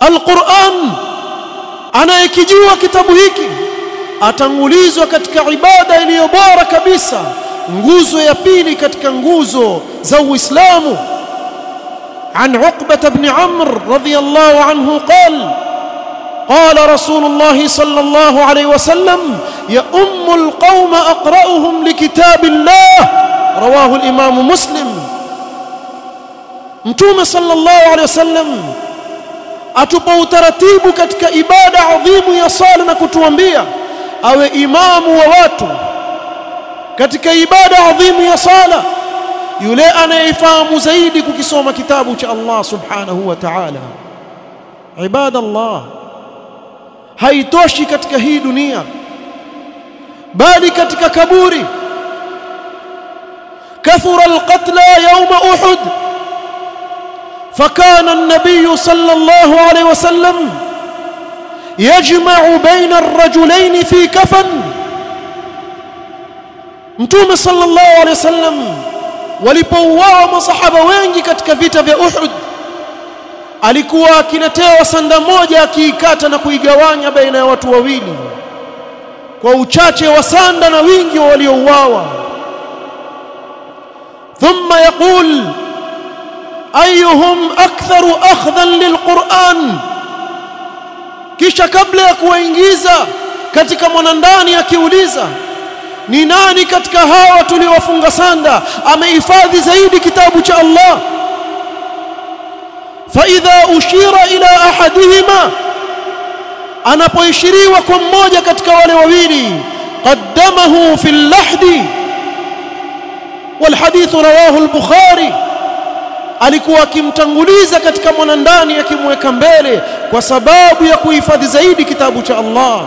Al-Qur'an, anayekijua kitabu hiki atangulizwa katika ibada iliyo bora kabisa, nguzo ya pili katika nguzo za Uislamu. عن عقبة بن عمرو رضي الله عنه قال رسول الله صلى الله عليه وسلم: يؤم القوم أقرأهم لكتاب الله. رواه الإمام مسلم. Mtume sallallahu alaihi wasallam atupa utaratibu katika ibada adhimu ya sala na kutuambia awe imamu wa watu katika ibada adhimu ya sala yule anayefahamu zaidi kukisoma kitabu cha Allah subhanahu wa ta'ala. Ibadallah, haitoshi katika hii dunia, bali katika kaburi. kathura alqatla yawma Uhud, فكان النبي صلى الله عليه وسلم يجمع بين الرجلين في كفن. Mtume sallallahu alayhi wasallam walipouawa masahaba wengi katika vita vya Uhud, alikuwa akiletewa sanda moja akiikata na kuigawanya baina ya watu wawili kwa uchache wa sanda na wingi wa waliouawa. Thumma yaqul: أيهم أكثر أخذا للقرآن. kisha kabla ya kuwaingiza katika mwanandani akiuliza, ni nani katika hawa tuliowafunga sanda amehifadhi zaidi kitabu cha Allah? فإذا أشير إلى أحدهما, anapoishiriwa kwa mmoja katika wale wawili, قدمه في اللحد. والحديث رواه البخاري. alikuwa akimtanguliza katika mwanandani akimweka mbele kwa sababu ya kuhifadhi zaidi kitabu cha Allah.